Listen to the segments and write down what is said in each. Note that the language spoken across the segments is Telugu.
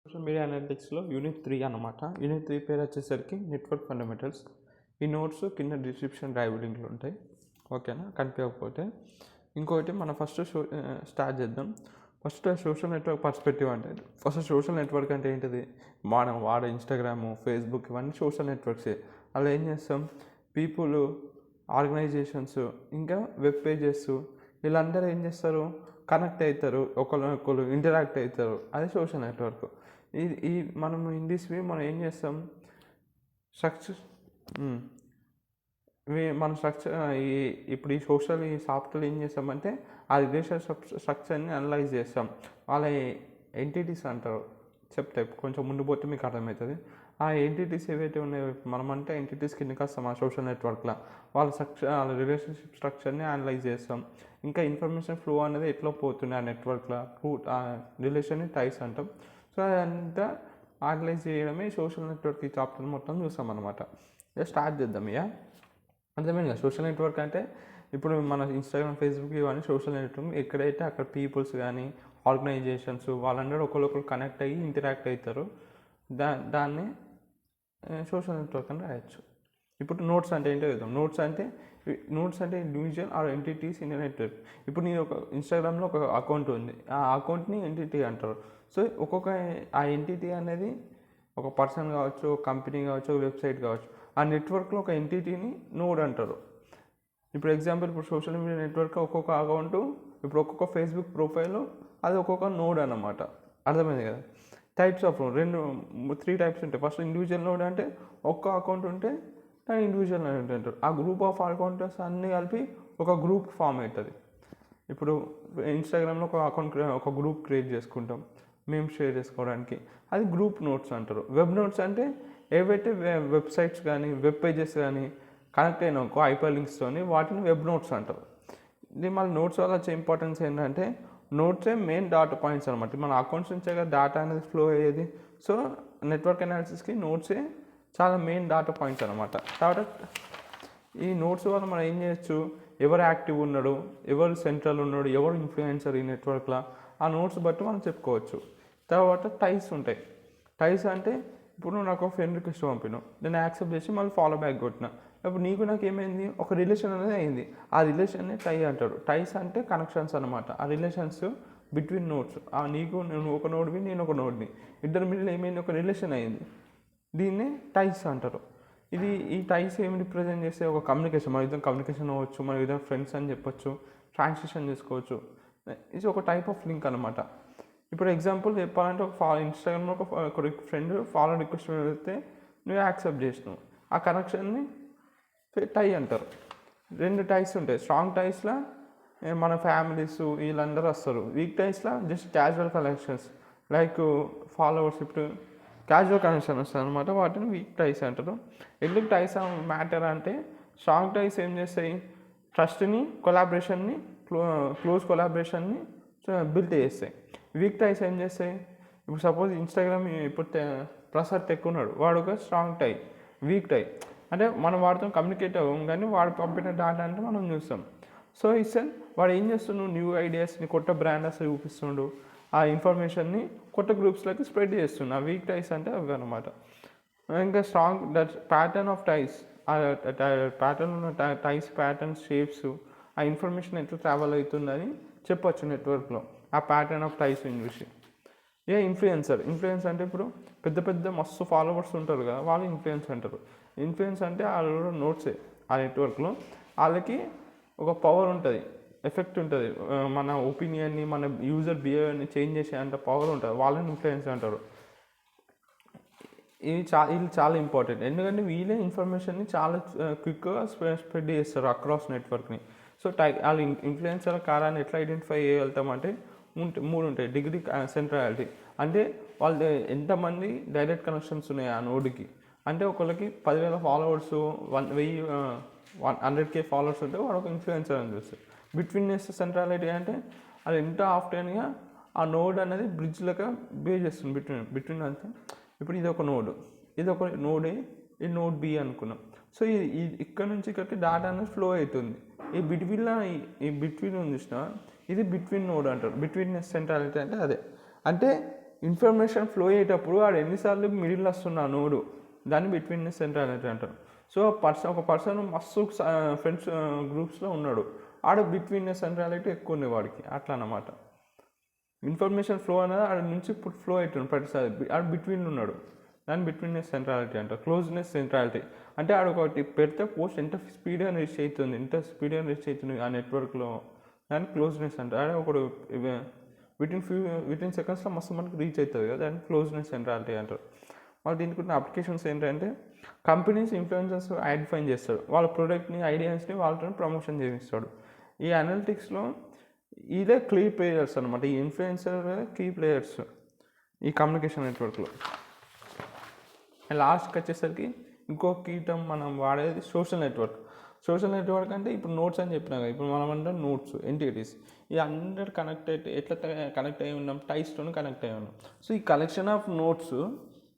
సోషల్ మీడియా అనలిటిక్స్లో యూనిట్ 3 అన్నమాట. యూనిట్ 3 పేరు వచ్చేసరికి నెట్వర్క్ ఫండమెంటల్స్. ఈ నోట్స్ కింద డిస్క్రిప్షన్ డ్రైవ్ లింక్లు ఉంటాయి. ఓకేనా, కనిపించకపోతే. ఇంకోటి మనం ఫస్ట్ స్టార్ట్ చేద్దాం. ఫస్ట్ సోషల్ నెట్వర్క్ పర్స్పెక్టివ్ అంటే, ఫస్ట్ సోషల్ నెట్వర్క్ అంటే ఏంటిది? మనం వాడే ఇన్స్టాగ్రాము, ఫేస్బుక్ ఇవన్నీ సోషల్ నెట్వర్క్సే. అలా ఏం చేస్తాం, పీపుల్, ఆర్గనైజేషన్స్, ఇంకా వెబ్ పేజెస్, వీళ్ళందరూ ఏం చేస్తారు, కనెక్ట్ అవుతారు, ఒకరు ఇంటరాక్ట్ అవుతారు. అది సోషల్ నెట్వర్క్. ఈ మనం ఇన్ దిస్ వే మనం ఏం చేస్తాం, స్ట్రక్చర్ మన స్ట్రక్చర్ ఇప్పుడు ఈ సోషల్ ఈ సాఫ్ట్వేర్ ఏం చేస్తామంటే ఆ రిలేషన్ స్ట్రక్చర్ని అనలైజ్ చేస్తాం. వాళ్ళ ఎంటిటీస్ అంటారు, చెప్తే కొంచెం ముందు పోతే మీకు అర్థమవుతుంది. ఆ ఎంటిటీస్ ఏవైతే ఉన్నాయో, మనమంటే ఎంటిటీస్ కిందకి వస్తాం ఆ సోషల్ నెట్వర్క్లో. వాళ్ళ రిలేషన్షిప్ స్ట్రక్చర్ని అనలైజ్ చేస్తాం. ఇంకా ఇన్ఫర్మేషన్ ఫ్లో అనేది ఎట్లా పోతుంది ఆ నెట్వర్క్లో, ఆ రిలేషన్ని టైస్ అంటాం. సో అదంతా అనలైజ్ చేయడమే సోషల్ నెట్వర్క్ ఈ చాప్టర్ మొత్తం చూస్తాం అనమాట. ఇక స్టార్ట్ చేద్దాం. ఇక అర్థమైంది కదా, సోషల్ నెట్వర్క్ అంటే ఇప్పుడు మన ఇన్స్టాగ్రామ్, ఫేస్బుక్ ఇవన్నీ సోషల్ నెట్వర్క్. ఎక్కడైతే అక్కడ పీపుల్స్ కానీ ఆర్గనైజేషన్స్ వాళ్ళందరూ ఒకరికొకరు కనెక్ట్ అయ్యి ఇంటరాక్ట్ అవుతారు. దాన్ని సోషల్ నెట్వర్క్ అని రాయొచ్చు. ఇప్పుడు నోట్స్ అంటే ఏంటో చూద్దాం. నోట్స్ అంటే individual or entities in network. ఇప్పుడు నేను ఒక ఇన్స్టాగ్రామ్లో ఒక అకౌంట్ ఉంది, ఆ అకౌంట్ని ఎంటిటీ అంటారు. సో ఒక్కొక్క ఆ ఎంటిటీ అనేది ఒక పర్సన్ కావచ్చు, ఒక కంపెనీ కావచ్చు, ఒక వెబ్సైట్ కావచ్చు. ఆ నెట్వర్క్లో ఒక ఎంటిటీని నోడ్ అంటారు. ఇప్పుడు ఎగ్జాంపుల్, ఇప్పుడు సోషల్ మీడియా నెట్వర్క్ ఒక్కొక్క అకౌంటు, ఇప్పుడు ఒక్కొక్క ఫేస్బుక్ ప్రొఫైల్, అది ఒక్కొక్క నోడ్ అన్నమాట. అర్థమైంది కదా. టైప్స్ ఆఫ్ 3 టైప్స్ ఉంటాయి. ఫస్ట్ ఇండివిజువల్ నోడ్ అంటే ఒక్క అకౌంట్ ఉంటే దాన్ని ఇండివిజువల్ నోడ్ అంటారు. ఆ గ్రూప్ ఆఫ్ అకౌంట్స్ అన్నీ కలిపి ఒక గ్రూప్ ఫామ్ అవుతుంది. ఇప్పుడు ఇన్స్టాగ్రామ్లో ఒక అకౌంట్ ఒక గ్రూప్ క్రియేట్ చేసుకుంటాం మేము షేర్ చేసుకోవడానికి, అది గ్రూప్ నోట్స్ అంటారు. వెబ్ నోట్స్ అంటే ఏవైతే వెబ్సైట్స్ కానీ వెబ్ పేజెస్ కానీ కనెక్ట్ అయిన ఒక హైపర్ లింక్స్తోని వాటిని వెబ్ నోట్స్ అంటారు. ఇది మళ్ళీ నోట్స్ వల్ల వచ్చే ఇంపార్టెన్స్ ఏంటంటే, నోట్సే మెయిన్ డాటా పాయింట్స్ అనమాట. మన అకౌంట్స్ నుంచే కదా డేటా అనేది ఫ్లో అయ్యేది. సో నెట్వర్క్ అనాలిసిస్కి నోట్సే చాలా మెయిన్ డాటా పాయింట్స్ అనమాట. కాబట్టి ఈ నోట్స్ వల్ల మనం ఏం చేయొచ్చు, ఎవరు యాక్టివ్ ఉన్నాడు, ఎవరు సెంట్రల్ ఉన్నాడు, ఎవరు ఇన్ఫ్లుయెన్సర్ ఈ నెట్వర్క్లో, ఆ నోట్స్ బట్టి మనం చెప్పుకోవచ్చు. తర్వాత టైస్ ఉంటాయి. టైస్ అంటే ఇప్పుడు నువ్వు నాకు ఒక ఫ్రెండ్ రిక్వెస్ట్ పంపినావు, నేను యాక్సెప్ట్ చేసి మళ్ళీ ఫాలో బ్యాక్ కొట్టిన. ఇప్పుడు నీకు నాకు ఏమైంది, ఒక రిలేషన్ అనేది అయింది. ఆ రిలేషన్ని టై అంటారు. టైస్ అంటే కనెక్షన్స్ అనమాట. ఆ రిలేషన్స్ బిట్వీన్ నోట్స్. ఆ నువ్వు ఒక నోడ్వి, నేను ఒక నోడ్ని, ఇద్దరు మిడిల్ ఏమైంది, ఒక రిలేషన్ అయింది. దీన్నే టైస్ అంటారు. ఈ టైస్ ఏమి రిప్రజెంట్ చేస్తే, ఒక కమ్యూనికేషన్, మన ఇద్దరు కమ్యూనికేషన్ అవ్వచ్చు, మన ఇద్దరు ఫ్రెండ్స్ అని చెప్పొచ్చు, ట్రాన్సాక్షన్ చేసుకోవచ్చు. ఇది ఒక టైప్ ఆఫ్ లింక్ అనమాట. ఇప్పుడు ఎగ్జాంపుల్ చెప్పాలంటే, ఒక ఇన్స్టాగ్రామ్లో ఒక ఫ్రెండ్ ఫాలో రిక్వెస్ట్ పెడితే నువ్వు యాక్సెప్ట్ చేసినావు, ఆ కనెక్షన్ని టై అంటారు. 2 టైస్ ఉంటాయి. స్ట్రాంగ్ టైస్లో మన ఫ్యామిలీస్ వీళ్ళందరూ వస్తారు. వీక్ టైస్లో just casual connections like followers, ఇప్పుడు క్యాజువల్ కనెక్షన్ వస్తుంది అనమాట. వాటిని వీక్ టైస్ అంటారు. ఎందుకు టైస్ మ్యాటర్ అంటే, స్ట్రాంగ్ టైస్ ఏం చేస్తాయి, ట్రస్ట్ని, కొలాబరేషన్ని, క్లోజ్ కొలాబరేషన్ని బిల్డ్ చేస్తాయి. వీక్ టైస్ ఏం చేస్తాయి, ఇప్పుడు సపోజ్ ఇన్స్టాగ్రామ్ ఇప్పుడు ప్రసాద్ టెక్ ఉన్నాడు, వాడు ఒక స్ట్రాంగ్ టై. వీక్ టై అంటే మనం వాడితో కమ్యూనికేట్ అవ్వం, కానీ వాడు పంపిన డాటా అంటే మనం చూస్తాం. సో వాడు ఏం చేస్తున్నాడు, న్యూ ఐడియాస్ని, కొత్త బ్రాండ్స్ చూపిస్తుండు, ఆ ఇన్ఫర్మేషన్ని కొత్త గ్రూప్స్లోకి స్ప్రెడ్ చేస్తుండు. ఆ వీక్ టైస్ అంటే అవి అనమాట. ఇంకా strong pattern of ties, pattern ఉన్న టైస్, ప్యాటర్న్స్, షేప్స్, ఆ ఇన్ఫర్మేషన్ ఎట్లా ట్రావెల్ అవుతుందని చెప్పొచ్చు నెట్వర్క్లో. ఆ ప్యాటర్న్ ఆఫ్ టైస్ చూసి. ఇన్ఫ్లుయెన్సర్ అంటే ఇప్పుడు పెద్ద మస్తు ఫాలోవర్స్ ఉంటారు కదా, వాళ్ళు ఇన్ఫ్లుయెన్స్ అంటారు. ఇన్ఫ్లుయెన్స్ అంటే వాళ్ళు నోట్సే ఆ నెట్వర్క్లో. వాళ్ళకి ఒక పవర్ ఉంటుంది, ఎఫెక్ట్ ఉంటుంది. మన ఒపీనియన్ని, మన యూజర్ బిహేవియర్ని చేంజ్ చేసే అంత పవర్ ఉంటుంది. వాళ్ళని ఇన్ఫ్లుయెన్స్ అంటారు. వీళ్ళు చాలా ఇంపార్టెంట్, ఎందుకంటే వీళ్ళే ఇన్ఫర్మేషన్ని చాలా క్విక్గా స్ప్రెడ్ చేస్తారు అక్రాస్ నెట్వర్క్ని. సో వాళ్ళు ఇన్ఫ్లుయెన్సర్ కారాన్ని ఎట్లా ఐడెంటిఫై చేయగలుగుతామంటే, 3 ఉంటాయి. డిగ్రీ సెంట్రాలిటీ అంటే వాళ్ళు ఎంతమంది డైరెక్ట్ కనెక్షన్స్ ఉన్నాయి ఆ నోడ్కి. అంటే ఒకళ్ళకి 10,000 ఫాలోవర్స్, 100K ఫాలోవర్స్ ఉంటే వాడు ఒక ఇన్ఫ్లుయెన్సర్ అని చూస్తారు. బిట్వీన్నెస్ సెంట్రాలిటీ అంటే అది ఎంత ఆఫ్టెన్గా ఆ నోడ్ అనేది బ్రిడ్జ్ లెక్క బిహేవ్ చేస్తుంది బిట్వీన్ అంటే. ఇప్పుడు ఇది ఒక నోడ్, ఇది ఒక నోడ్ ఏ, ఇది నోడ్ బి అనుకున్నాం. సో ఇక్కడ నుంచి ఇక్కడికి డాటా అనేది ఫ్లో అవుతుంది. ఈ బిట్వీన్ ఉంది చూసిన, ఇది బిట్వీన్ నోడ్ అంటారు. బిట్వీన్నెస్ సెంట్రాలిటీ అంటే అదే. అంటే ఇన్ఫర్మేషన్ ఫ్లో అయ్యేటప్పుడు వాడు ఎన్నిసార్లు మిడిల్ వస్తున్నా నోడు, దాన్ని బిట్వీన్ సెంట్రాలిటీ అంటారు. సో ఒక పర్సన్ మస్తు ఫ్రెండ్స్ గ్రూప్స్లో ఉన్నాడు, ఆడ బిట్వీన్ సెంట్రాలిటీ ఎక్కువ ఉంది వాడికి, అట్లా అన్నమాట. ఇన్ఫర్మేషన్ ఫ్లో అనేది ఆడ నుంచి ఇప్పుడు ఫ్లో అవుతుంది ప్రతిసారి, ఆడ బిట్వీన్ ఉన్నాడు, దాన్ని బిట్వీన్నెస్ సెంట్రాలిటీ అంటారు. క్లోజ్నెస్ సెంట్రాలిటీ అంటే ఆడ ఒకటి పెడితే పోస్ట్ ఎంత స్పీడ్గా రీచ్ అవుతుంది, ఎంత స్పీడ్గా రీచ్ అవుతుంది ఆ నెట్వర్క్లో, దాన్ని క్లోజ్నెస్ అంటారు. అదే ఒకడు వితిన్ సెకండ్స్లో మస్తు మనకి రీచ్ అవుతుంది కదా, దాన్ని క్లోజ్నెస్ సెంట్రాలిటీ అంటారు. వాళ్ళు దీనికి ఉన్న అప్లికేషన్స్ ఏంటంటే కంపెనీస్ ఇన్ఫ్లుయెన్సర్స్ ఐడెంటిఫై చేస్తాడు, వాళ్ళ ప్రోడక్ట్ని ఐడియాస్ని వాళ్ళతో ప్రమోషన్ చేయిస్తాడు. ఈ అనలిటిక్స్లో ఇదే కీ ప్లేయర్స్ అనమాట, ఈ ఇన్ఫ్లుయెన్సర్ కీ ప్లేయర్స్ ఈ కమ్యూనికేషన్ నెట్వర్క్లో. లాస్ట్కి వచ్చేసరికి ఇంకో కీ టర్మ్ మనం వాడేది సోషల్ నెట్వర్క్. సోషల్ నెట్వర్క్ అంటే ఇప్పుడు నోట్స్ అని చెప్పినా కదా, ఇప్పుడు మనం అంటే నోట్స్ ఎంటిటీస్, ఇది అందరు ఎట్లా కనెక్ట్ అయ్యి ఉన్నాం, టైస్తో కనెక్ట్ అయ్యి ఉన్నాం. సో ఈ కలెక్షన్ ఆఫ్ నోట్స్,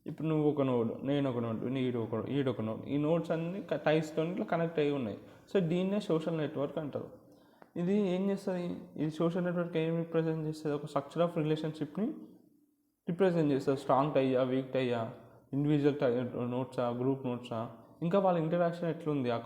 ఇప్పుడు నువ్వు ఒక నోడ్, నేను ఒక నోడ్, ఈడొక నోడ్, ఈ నోట్స్ అన్ని టైస్తో ఇట్లా కనెక్ట్ అయ్యి ఉన్నాయి. సో దీన్నే సోషల్ నెట్వర్క్ అంటారు. ఇది ఏం చేస్తుంది, ఇది సోషల్ నెట్వర్క్ ఏం రిప్రజెంట్ చేస్తుంది, ఒక స్ట్రక్చర్ ఆఫ్ రిలేషన్షిప్ని రిప్రజెంట్ చేస్తుంది. స్ట్రాంగ్ టైయా, వీక్ టైయా, ఇండివిజువల్ నోట్సా, గ్రూప్ నోట్సా, ఇంకా వాళ్ళ ఇంటరాక్షన్ ఎట్లుంది ఆ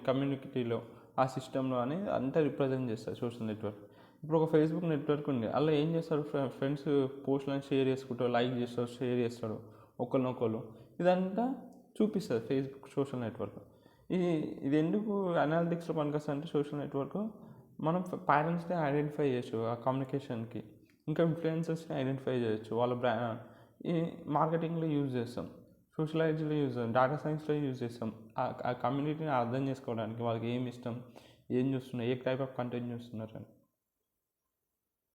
కమ్యూనిటీలో, ఆ సిస్టంలో అని అంతా రిప్రజెంట్ చేస్తారు సోషల్ నెట్వర్క్. ఇప్పుడు ఒక ఫేస్బుక్ నెట్వర్క్ ఉంది, అలా ఏం చేస్తారు, ఫ్రెండ్స్ పోస్ట్లను షేర్ చేసుకుంటారు, లైక్ చేస్తారు, షేర్ చేస్తారు ఒకరినొకరు, ఇదంతా చూపిస్తుంది ఫేస్బుక్ సోషల్ నెట్వర్క్. ఇది ఎందుకు అనాలిటిక్స్లో పనికొస్తుంది అంటే సోషల్ నెట్వర్క్ మనం పేరెంట్స్ని ఐడెంటిఫై చేయొచ్చు ఆ కమ్యూనికేషన్కి, ఇంకా ఇన్ఫ్లుయెన్సర్స్ని ఐడెంటిఫై చేయొచ్చు, వాళ్ళ ఈ మార్కెటింగ్లో యూజ్ చేస్తాం, సోషలైజ్లో యూజ్ చేస్తాం, డేటా సైన్స్లో యూజ్ చేస్తాం, ఆ కమ్యూనిటీని అర్థం చేసుకోవడానికి వాళ్ళకి ఏమి ఇష్టం, ఏం చూస్తున్నారు, ఏ టైప్ ఆఫ్ కంటెంట్ చూస్తున్నారు అని.